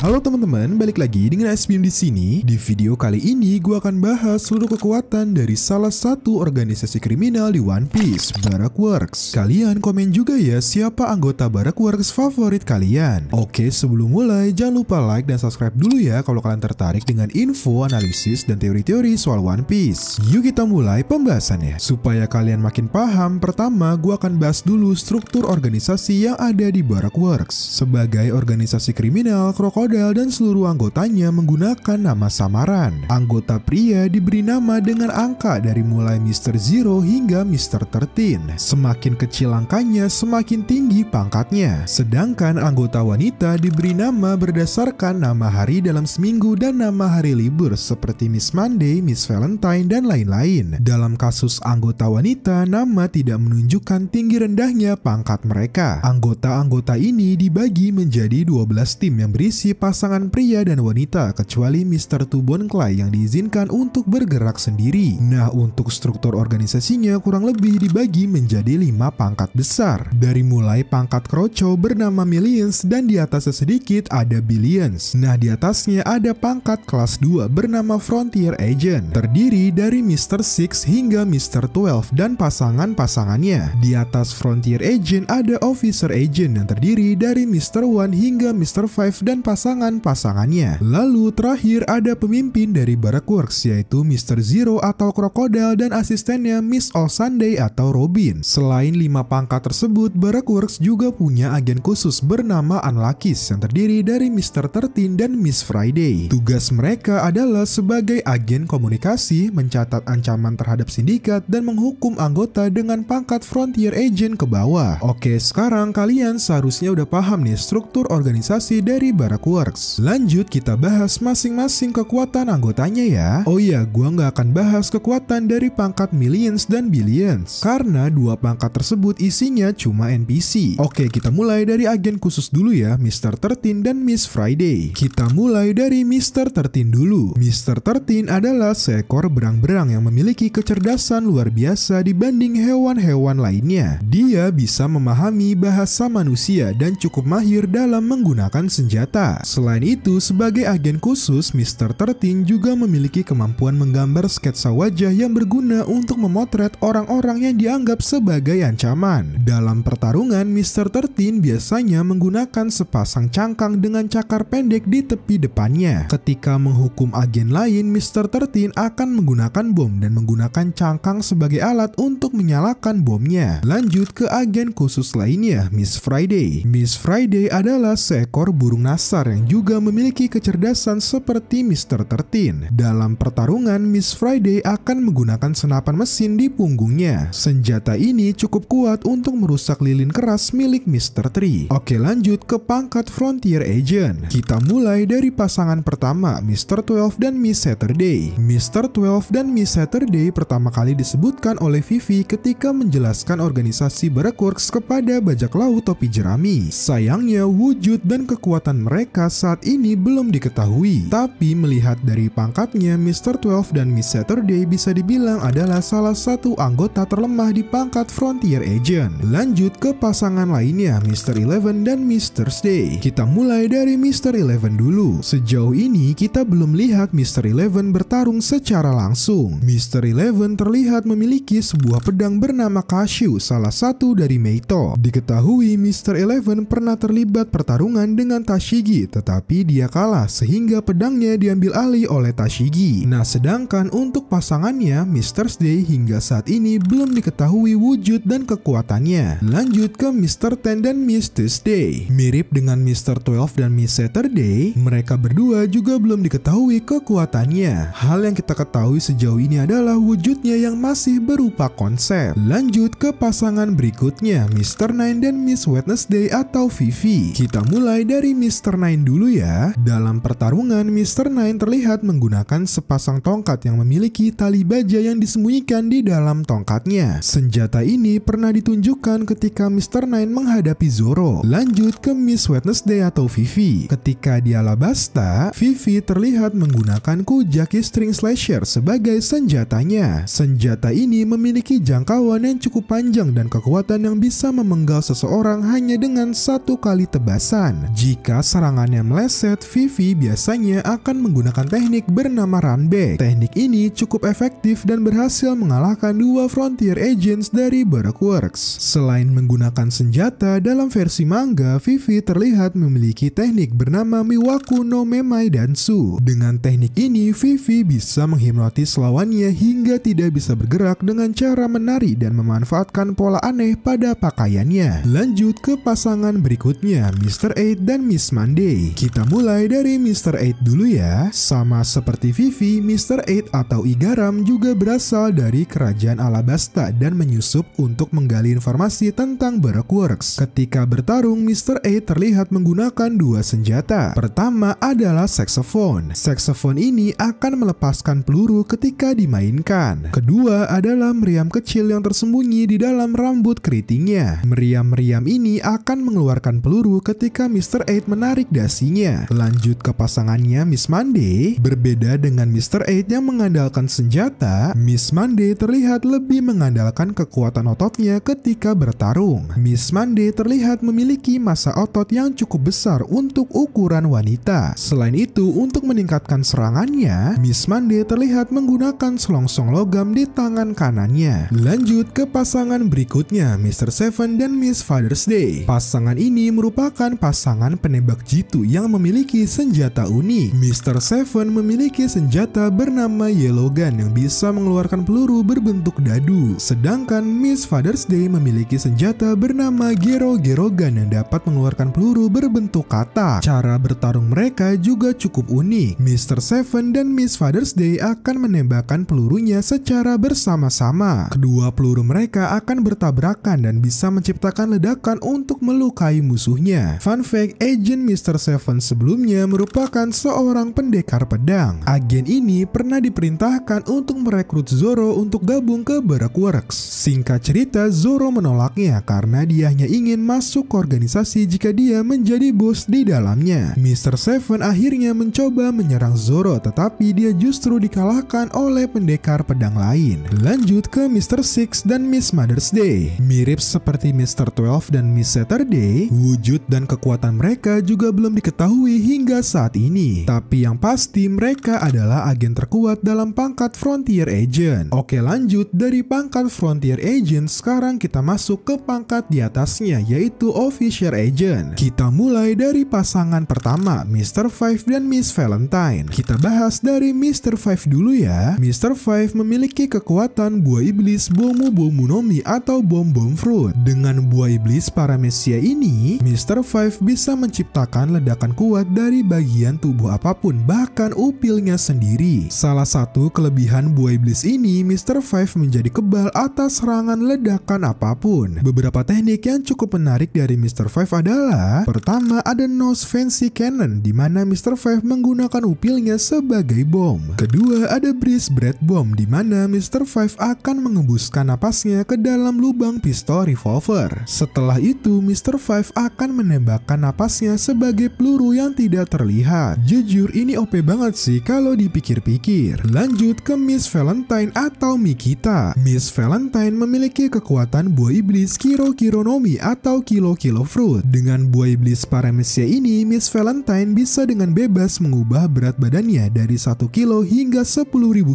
Halo teman-teman, balik lagi dengan SBM di sini. Di video kali ini gue akan bahas seluruh kekuatan dari salah satu organisasi kriminal di One Piece, Barakworks. Kalian komen juga ya siapa anggota Barakworks favorit kalian. Oke, sebelum mulai jangan lupa like dan subscribe dulu ya kalau kalian tertarik dengan info, analisis, dan teori-teori soal One Piece. Yuk kita mulai pembahasannya. Supaya kalian makin paham, pertama gue akan bahas dulu struktur organisasi yang ada di Barakworks. Sebagai organisasi kriminal, Krokodil dan seluruh anggotanya menggunakan nama samaran. Anggota pria diberi nama dengan angka dari mulai Mr. Zero hingga Mr. 13. Semakin kecil angkanya, semakin tinggi pangkatnya. Sedangkan anggota wanita diberi nama berdasarkan nama hari dalam seminggu dan nama hari libur seperti Miss Monday, Miss Valentine, dan lain-lain. Dalam kasus anggota wanita, nama tidak menunjukkan tinggi rendahnya pangkat mereka. Anggota-anggota ini dibagi menjadi 12 tim yang berisi pasangan pria dan wanita kecuali Mr. Tubon Clay yang diizinkan untuk bergerak sendiri. Nah, untuk struktur organisasinya kurang lebih dibagi menjadi 5 pangkat besar. Dari mulai pangkat kroco bernama Millions dan di atasnya sedikit ada Billions. Nah, di atasnya ada pangkat kelas 2 bernama Frontier Agent. Terdiri dari Mr. 6 hingga Mr. 12 dan pasangan-pasangannya. Di atas Frontier Agent ada Officer Agent yang terdiri dari Mr. 1 hingga Mr. 5 dan pasangannya. Lalu terakhir ada pemimpin dari Barakworks yaitu Mr. Zero atau Krokodil dan asistennya Miss All Sunday atau Robin. Selain 5 pangkat tersebut, Barakworks juga punya agen khusus bernama Unluckys yang terdiri dari Mr. 13 dan Miss Friday. Tugas mereka adalah sebagai agen komunikasi, mencatat ancaman terhadap sindikat dan menghukum anggota dengan pangkat Frontier Agent ke bawah. Oke, sekarang kalian seharusnya udah paham nih struktur organisasi dari Barakworks. Lanjut kita bahas masing-masing kekuatan anggotanya ya. Oh iya, gua nggak akan bahas kekuatan dari pangkat Millions dan Billions karena 2 pangkat tersebut isinya cuma NPC. Oke, kita mulai dari agen khusus dulu ya, Mr. 13 dan Miss Friday. Kita mulai dari Mr. 13 dulu. Mr. 13 adalah seekor berang-berang yang memiliki kecerdasan luar biasa dibanding hewan-hewan lainnya. Dia bisa memahami bahasa manusia dan cukup mahir dalam menggunakan senjata. Selain itu, sebagai agen khusus, Mr. 13 juga memiliki kemampuan menggambar sketsa wajah yang berguna untuk memotret orang-orang yang dianggap sebagai ancaman. Dalam pertarungan, Mr. 13 biasanya menggunakan sepasang cangkang dengan cakar pendek di tepi depannya. Ketika menghukum agen lain, Mr. 13 akan menggunakan bom dan menggunakan cangkang sebagai alat untuk menyalakan bomnya. Lanjut ke agen khusus lainnya, Miss Friday. Miss Friday adalah seekor burung nasar yang juga memiliki kecerdasan seperti Mr. 13. Dalam pertarungan, Miss Friday akan menggunakan senapan mesin di punggungnya. Senjata ini cukup kuat untuk merusak lilin keras milik Mr. 3. Oke, lanjut ke pangkat Frontier Agent. Kita mulai dari pasangan pertama, Mr. 12 dan Miss Saturday. Mr. 12 dan Miss Saturday pertama kali disebutkan oleh Vivi ketika menjelaskan organisasi Barakworks kepada bajak laut topi jerami. Sayangnya, wujud dan kekuatan mereka saat ini belum diketahui. Tapi melihat dari pangkatnya, Mr. 12 dan Miss Saturday bisa dibilang adalah salah satu anggota terlemah di pangkat Frontier Agent. Lanjut ke pasangan lainnya, Mr. 11 dan Miss Thursday. Kita mulai dari Mr. 11 dulu. Sejauh ini kita belum lihat Mr. 11 bertarung secara langsung. Mr. 11 terlihat memiliki sebuah pedang bernama Kashu, salah satu dari Meito. Diketahui Mr. 11 pernah terlibat pertarungan dengan Tashigi, tetapi dia kalah sehingga pedangnya diambil alih oleh Tashigi. Nah, sedangkan untuk pasangannya, Miss Thursday hingga saat ini belum diketahui wujud dan kekuatannya. Lanjut ke Mr. 10 dan Miss Tuesday. Mirip dengan Mr. 12 dan Miss Saturday, mereka berdua juga belum diketahui kekuatannya. Hal yang kita ketahui sejauh ini adalah wujudnya yang masih berupa konsep. Lanjut ke pasangan berikutnya, Mr. 9 dan Miss Wednesday atau Vivi. Kita mulai dari Mr. 9 dulu ya. Dalam pertarungan, Mr. 9 terlihat menggunakan sepasang tongkat yang memiliki tali baja yang disembunyikan di dalam tongkatnya. Senjata ini pernah ditunjukkan ketika Mr. 9 menghadapi Zoro. Lanjut ke Miss Wednesday atau Vivi. Ketika di Alabasta, Vivi terlihat menggunakan Kujaki String Slasher sebagai senjatanya. Senjata ini memiliki jangkauan yang cukup panjang dan kekuatan yang bisa memenggal seseorang hanya dengan 1 kali tebasan. Jika serangan gerakannya meleset, Vivi biasanya akan menggunakan teknik bernama run back. Teknik ini cukup efektif dan berhasil mengalahkan dua Frontier Agents dari Baroque Works. Selain menggunakan senjata, dalam versi manga, Vivi terlihat memiliki teknik bernama Miwaku no Memai Dansu. Dengan teknik ini, Vivi bisa menghipnotis lawannya hingga tidak bisa bergerak dengan cara menari dan memanfaatkan pola aneh pada pakaiannya. Lanjut ke pasangan berikutnya, Mr. 8 dan Miss Monday. Kita mulai dari Mr. 8 dulu ya. Sama seperti Vivi, Mr. 8 atau Igaram juga berasal dari kerajaan Alabasta dan menyusup untuk menggali informasi tentang Baroque Works. Ketika bertarung, Mr. 8 terlihat menggunakan dua senjata. Pertama adalah saxophone. Saxophone ini akan melepaskan peluru ketika dimainkan. Kedua adalah meriam kecil yang tersembunyi di dalam rambut keritingnya. Meriam-meriam ini akan mengeluarkan peluru ketika Mr. 8 menarik dasinya. Lanjut ke pasangannya Miss Monday. Berbeda dengan Mr. 8 yang mengandalkan senjata, Miss Monday terlihat lebih mengandalkan kekuatan ototnya ketika bertarung. Miss Monday terlihat memiliki massa otot yang cukup besar untuk ukuran wanita. Selain itu, untuk meningkatkan serangannya, Miss Monday terlihat menggunakan selongsong logam di tangan kanannya. Lanjut ke pasangan berikutnya, Mr. 7 dan Miss Father's Day. Pasangan ini merupakan pasangan penembak jitu yang memiliki senjata unik. Mr. 7 memiliki senjata bernama Yellow Gun yang bisa mengeluarkan peluru berbentuk dadu. Sedangkan Miss Father's Day memiliki senjata bernama Gero Gun yang dapat mengeluarkan peluru berbentuk katak. Cara bertarung mereka juga cukup unik. Mr. 7 dan Miss Father's Day akan menembakkan pelurunya secara bersama-sama. Kedua peluru mereka akan bertabrakan dan bisa menciptakan ledakan untuk melukai musuhnya. Fun fact, agent Mr. 7 sebelumnya merupakan seorang pendekar pedang. Agen ini pernah diperintahkan untuk merekrut Zoro untuk gabung ke Baroque Works. Singkat cerita, Zoro menolaknya karena dia hanya ingin masuk ke organisasi jika dia menjadi bos di dalamnya. Mr. 7 akhirnya mencoba menyerang Zoro, tetapi dia justru dikalahkan oleh pendekar pedang lain. Lanjut ke Mr. 6 dan Miss Mother's Day. Mirip seperti Mr. 12 dan Miss Saturday, wujud dan kekuatan mereka juga belum diketahui hingga saat ini. Tapi yang pasti mereka adalah agen terkuat dalam pangkat Frontier Agent. Oke, lanjut dari pangkat Frontier Agent, sekarang kita masuk ke pangkat di atasnya, yaitu Officer Agent. Kita mulai dari pasangan pertama, Mr. 5 dan Miss Valentine. Kita bahas dari Mr. 5 dulu ya. Mr. 5 memiliki kekuatan buah iblis Bomu Nomi atau bom fruit. Dengan buah iblis paramecia ini, Mr. 5 bisa menciptakan ledakan kuat dari bagian tubuh apapun, bahkan upilnya sendiri. Salah satu kelebihan buah iblis ini, Mr. 5 menjadi kebal atas serangan ledakan apapun. Beberapa teknik yang cukup menarik dari Mr. 5 adalah: pertama ada Nose Fancy Cannon, di mana Mr. 5 menggunakan upilnya sebagai bom. Kedua ada Breeze Breath Bomb, di mana Mr. 5 akan mengembuskan napasnya ke dalam lubang pistol revolver. Setelah itu, Mr. 5 akan menembakkan napasnya sebagai peluru yang tidak terlihat. Jujur, ini OP banget sih kalau dipikir-pikir. Lanjut ke Miss Valentine atau Mikita. Miss Valentine memiliki kekuatan buah iblis Kiro Nomi atau Kilo Fruit. Dengan buah iblis paramecia ini, Miss Valentine bisa dengan bebas mengubah berat badannya dari 1 kilo hingga 10.000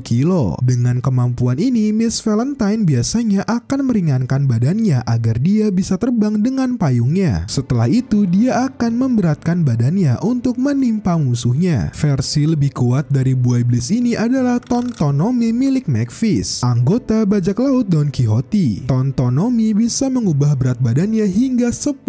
kilo. Dengan kemampuan ini, Miss Valentine biasanya akan meringankan badannya agar dia bisa terbang dengan payungnya. Setelah itu, dia akan memberatkan badannya untuk menimpa musuhnya. Versi lebih kuat dari buah iblis ini adalah Tontonomi milik Macfish, anggota bajak laut Don Quixote. Tontonomi bisa mengubah berat badannya hingga 10.000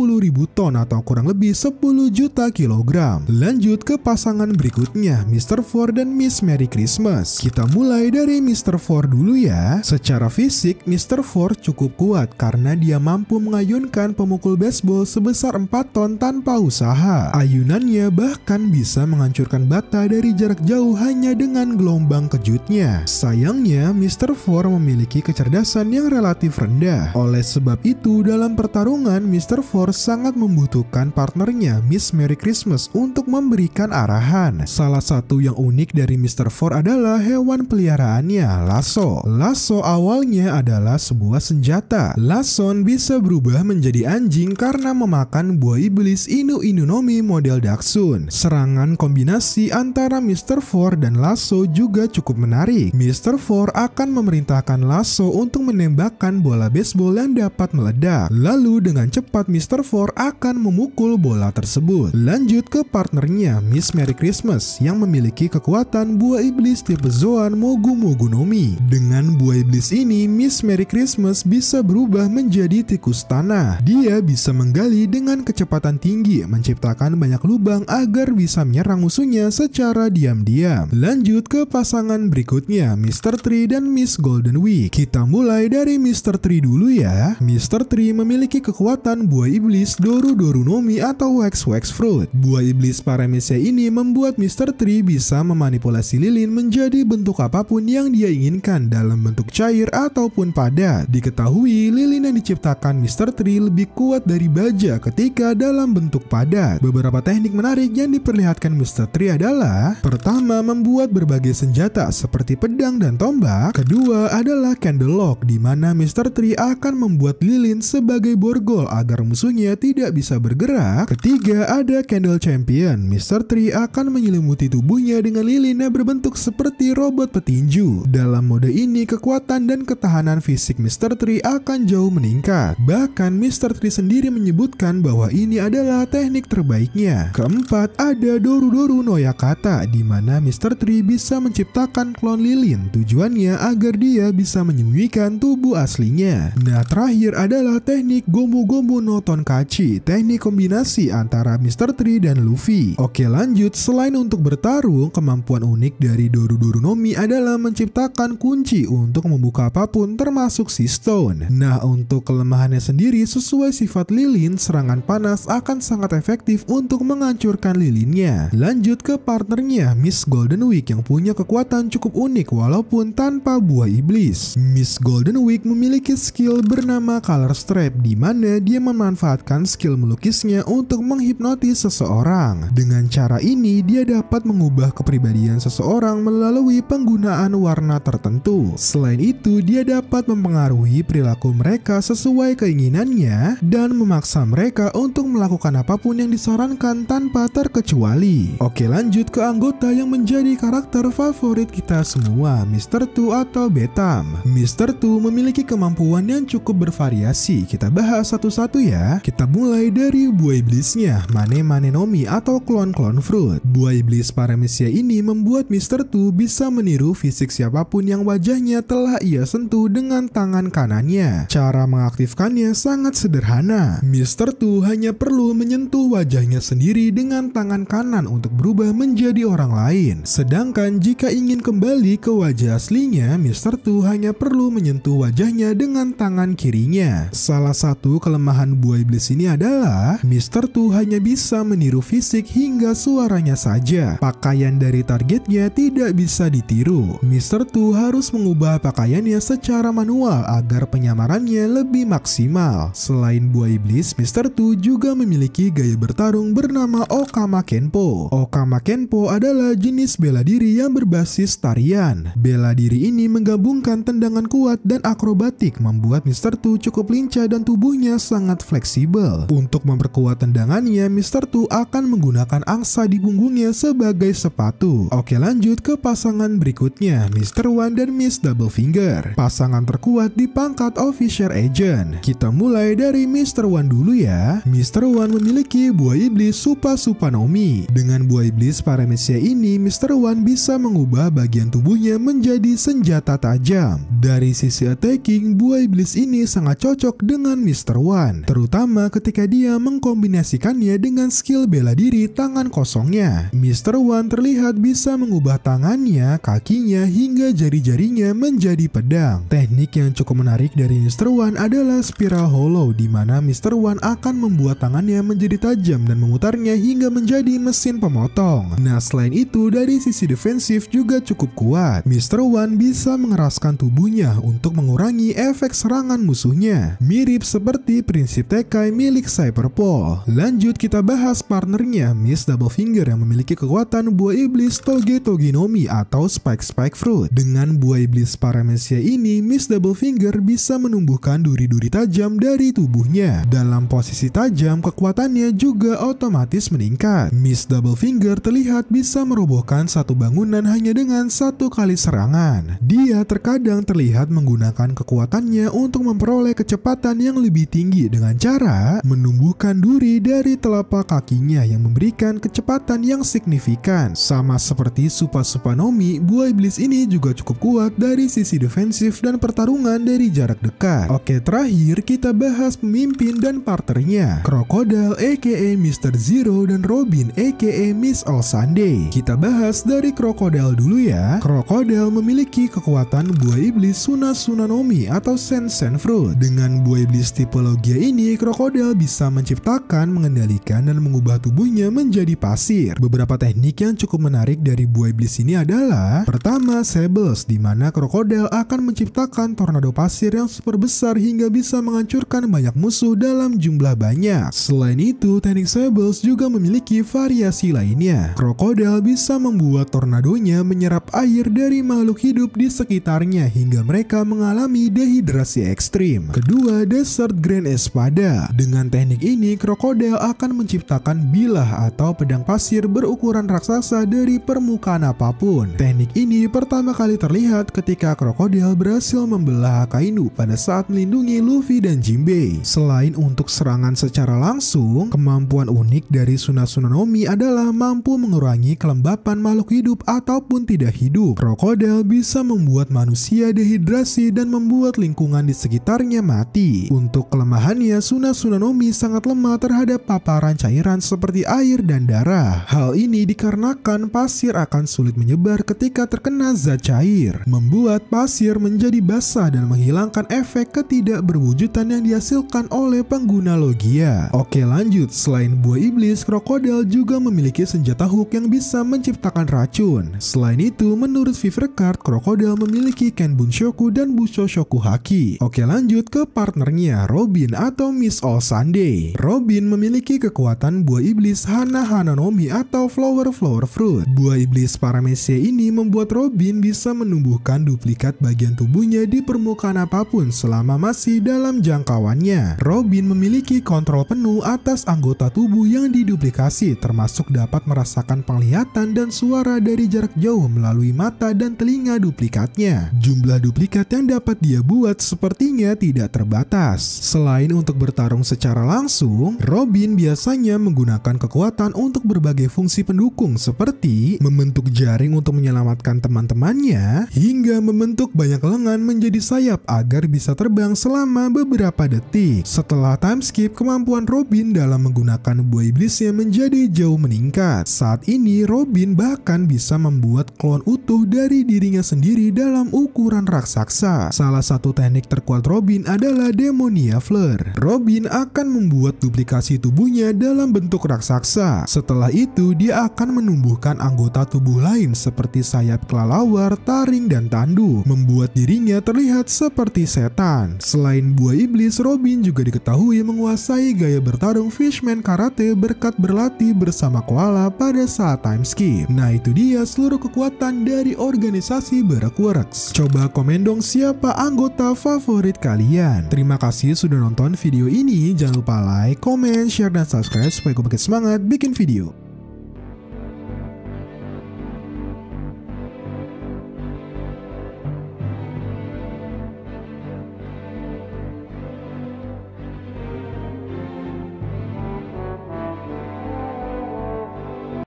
ton atau kurang lebih 10 juta kilogram. Lanjut ke pasangan berikutnya, Mr. 4 dan Miss Merry Christmas. Kita mulai dari Mr. 4 dulu ya. Secara fisik, Mr. 4 cukup kuat karena dia mampu mengayunkan pemukul baseball sebesar 4 ton tanpa usaha. Ayunannya bahkan bisa menghancurkan bata dari jarak jauh hanya dengan gelombang kejutnya. Sayangnya, Mr. 4 memiliki kecerdasan yang relatif rendah. Oleh sebab itu, dalam pertarungan, Mr. 4 sangat membutuhkan partnernya, Miss Merry Christmas, untuk memberikan arahan. Salah satu yang unik dari Mr. 4 adalah hewan peliharaannya, Lasso. Lasso awalnya adalah sebuah senjata. Lasson bisa berubah menjadi anjing karena memakan buah iblis Inu Nomi model Daksun. Serangan kombinasi antara Mr. Four dan Lasso juga cukup menarik. Mr. Four akan memerintahkan Lasso untuk menembakkan bola baseball yang dapat meledak. Lalu dengan cepat Mr. Four akan memukul bola tersebut. Lanjut ke partnernya Miss Merry Christmas yang memiliki kekuatan buah iblis tipe Zoan Mogu Mogu no Mi. Dengan buah iblis ini, Miss Merry Christmas bisa berubah menjadi tikus tanah. Dia bisa menggali dengan kecepatan tinggi, menciptakan banyak lubang agar bisa menyerang musuhnya secara diam-diam. Lanjut ke pasangan berikutnya, Mr. Tree dan Miss Golden Week. Kita mulai dari Mr. Tree dulu ya. Mr. Tree memiliki kekuatan buah iblis Doru Doru no Mi atau Wax Wax Fruit. Buah iblis Paramecia ini membuat Mr. Tree bisa memanipulasi lilin menjadi bentuk apapun yang dia inginkan dalam bentuk cair ataupun padat. Diketahui lilin yang diciptakan Mr. Tree lebih kuat dari baja ketika dalam bentuk padat. Beberapa teknik menarik yang diperlihatkan Mr. Tree adalah: pertama, membuat berbagai senjata seperti pedang dan tombak. Kedua adalah Candle Lock, di mana Mr. Tree akan membuat lilin sebagai borgol agar musuhnya tidak bisa bergerak. Ketiga ada Candle Champion. Mr. Tree akan menyelimuti tubuhnya dengan lilin yang berbentuk seperti robot petinju. Dalam mode ini, kekuatan dan ketahanan fisik Mr. Tree akan jauh meningkat. Bahkan Mr. Tree sendiri menyebutkan bahwa ini adalah teknik terbaiknya. Keempat ada Doru Doru no Yakata, di mana Mr. Tree bisa menciptakan klon lilin. Tujuannya agar dia bisa menyembunyikan tubuh aslinya. Nah, terakhir adalah teknik Gomu Gomu no Tonkachi, teknik kombinasi antara Mr. Tree dan Luffy. Oke, lanjut. Selain untuk bertarung, kemampuan unik dari Doru Doru no Mi adalah menciptakan kunci untuk membuka apapun termasuk si Stone. Nah, untuk kelemahannya sendiri, sesuai sifat lilin, serangan panas akan sangat efektif untuk menghancurkan lilinnya. Lanjut ke partnernya Miss Golden Week yang punya kekuatan cukup unik walaupun tanpa buah iblis. Miss Golden Week memiliki skill bernama Color Strap, di mana dia memanfaatkan skill melukisnya untuk menghipnotis seseorang. Dengan cara ini, dia dapat mengubah kepribadian seseorang melalui penggunaan warna tertentu. Selain itu, dia dapat mempengaruhi perilaku mereka sesuai keinginannya dan memaksa mereka untuk melakukan apapun yang disarankan tanpa terkecuali. Oke, lanjut ke anggota yang menjadi karakter favorit kita semua, Mr. Two atau Betam. Mr. Two memiliki kemampuan yang cukup bervariasi. Kita bahas satu-satu ya. Kita mulai dari buah iblisnya, Mane Mane no Mi atau klon-klon fruit. Buah iblis Paramecia ini membuat Mr. Two bisa meniru fisik siapapun yang wajahnya telah ia sentuh dengan tangan kanannya. Cara mengaktifkannya sangat sederhana. Mr. Two hanya perlu menyentuh wajahnya sendiri dengan tangan kanan untuk berubah menjadi orang lain. Sedangkan jika ingin kembali ke wajah aslinya, Mr. Two hanya perlu menyentuh wajahnya dengan tangan kirinya. Salah satu kelemahan buah iblis ini adalah Mr. Two hanya bisa meniru fisik hingga suaranya saja. Pakaian dari targetnya tidak bisa ditiru. Mr. Two harus mengubah pakaiannya secara manual agar penyamarannya lebih maksimal. Selain buah iblis, Mr. Two juga memiliki gaya bertarung bernama Okama Kenpo. Okama Kenpo adalah jenis bela diri yang berbasis tarian. Bela diri ini menggabungkan tendangan kuat dan akrobatik, membuat Mr. Two cukup lincah dan tubuhnya sangat fleksibel. Untuk memperkuat tendangannya, Mr. Two akan menggunakan angsa di punggungnya sebagai sepatu. Oke, lanjut ke pasangan berikutnya, Mr. One dan Miss Double Finger. Pasangan terkuat di pangkat Officer Agent. Kita mulai dari Mr. One dulu ya. Mr. One memiliki buah iblis Supa Supa no Mi. Dengan buah iblis Paramecia ini, Mr. One bisa mengubah bagian tubuhnya menjadi senjata tajam. Dari sisi attacking, buah iblis ini sangat cocok dengan Mr. One, terutama ketika dia mengkombinasikannya dengan skill bela diri tangan kosongnya. Mr. One terlihat bisa mengubah tangannya, kakinya, hingga jari-jarinya menjadi pedang. Teknik yang cukup menarik dari Mr. One adalah Spiral Hollow, di mana Mr. One akan membuat tangannya menjadi tajam dan memutarnya hingga menjadi mesin pemotong. Nah, selain itu, dari sisi defensif juga cukup kuat. Mr. One bisa mengeraskan tubuhnya untuk mengurangi efek serangan musuhnya, mirip seperti prinsip Tekai milik Cyberpol. Lanjut kita bahas partnernya, Miss Double Finger yang memiliki kekuatan buah iblis Toge Toge no Mi atau Spike Spike Fruit. Dengan buah iblis Paramecia ini, Miss Double Finger bisa menumbuhkan duri-duri tajam dari tubuhnya. Dalam posisi tajam, kekuatannya juga otomatis meningkat. Miss Double Finger terlihat bisa merobohkan satu bangunan hanya dengan satu kali serangan. Dia terkadang terlihat menggunakan kekuatannya untuk memperoleh kecepatan yang lebih tinggi dengan cara menumbuhkan duri dari telapak kakinya yang memberikan kecepatan yang signifikan. Sama seperti Supa Nomi, buah iblis ini juga cukup kuat dari sisi defensif dan pertarungan dari jarak dekat. Oke, terakhir kita bahas pemimpin dan partnernya, Crocodile aka Mr. Zero dan Robin aka Miss All Sunday. Kita bahas dari Crocodile dulu ya. Crocodile memiliki kekuatan buah iblis Suna Nomi atau Sen Fruit. Dengan buah iblis tipe Logia ini, Crocodile bisa menciptakan, mengendalikan, dan mengubah tubuhnya menjadi pasir. Beberapa teknik yang cukup menarik dari buah iblis ini adalah: pertama, Sables, di mana Crocodile akan menciptakan tornado pasir yang super besar hingga bisa menghancurkan banyak musuh dalam jumlah banyak. Selain itu, teknik Sables juga memiliki variasi lainnya. Crocodile bisa membuat tornadonya menyerap air dari makhluk hidup di sekitarnya hingga mereka mengalami dehidrasi ekstrim. Kedua, Desert Grand Espada. Dengan teknik ini, Crocodile akan menciptakan bilah atau pedang pasir berukuran raksasa dari permukaan apapun. Teknik ini pertama kali terlihat ketika Crocodile berhasil membelah Akainu pada saat melindungi Luffy dan Jinbei. Selain untuk serangan secara langsung, kemampuan unik dari Suna Nomi adalah mampu mengurangi kelembapan makhluk hidup ataupun tidak hidup. Crocodile bisa membuat manusia dehidrasi dan membuat lingkungan di sekitarnya mati. Untuk kelemahannya, Suna Nomi sangat lemah terhadap paparan cairan seperti air dan darah. Hal ini dikarenakan pasir akan sulit menyebar ketika terkena zat cair, membuat pasir menjadi basah dan menghilangkan efek ketidakberwujudan yang dihasilkan oleh pengguna Logia. Oke, lanjut. Selain buah iblis, Crocodile juga memiliki senjata hook yang bisa menciptakan racun. Selain itu, menurut Fever Card, Crocodile memiliki Ken Bunshoku dan Bushoshoku Haki. Oke, lanjut ke partnernya, Robin atau Miss All Sunday. Robin memiliki kekuatan buah iblis Hana Nomi atau Flower Fruit. Buah iblis Paramecia ini membuat Robin bisa menumbuhkan duplikat bagian tubuhnya di permukaan apapun selama masih dalam jangkauannya. Robin memiliki kontrol penuh atas anggota tubuh yang diduplikasi, termasuk dapat merasakan penglihatan dan suara dari jarak jauh melalui mata dan telinga duplikatnya. Jumlah duplikat yang dapat dia buat sepertinya tidak terbatas. Selain untuk bertarung secara langsung, Robin biasanya menggunakan kekuatan untuk berbagai fungsi pendukung seperti membentuk jaring untuk menyelamatkan teman-temannya, hingga membentuk banyak lengan menjadi sayap agar bisa terbang selama beberapa detik. Setelah time skip, kemampuan Robin dalam menggunakan buah iblisnya menjadi jauh meningkat. Saat ini, Robin bahkan bisa membuat klon utuh dari dirinya sendiri dalam ukuran raksasa. Salah satu teknik terkuat Robin adalah Demonia Flare. Robin akan membuat duplikasi tubuhnya dalam bentuk raksasa. Setelah itu, dia akan menumbuhkan anggota tubuh lain seperti sayap kelelawar, taring, dan tanduk, membuat dirinya terlihat seperti setan. Selain buah iblis, Robin juga diketahui menguasai gaya bertarung Fishman Karate berkat berlatih bersama koala pada saat time skip. Nah, itu dia seluruh kekuatan dari organisasi Barakworks. Coba komen dong siapa anggota favorit kalian. Terima kasih sudah nonton video ini. Jangan lupa like, comment, share, dan subscribe supaya gue makin semangat bikin video.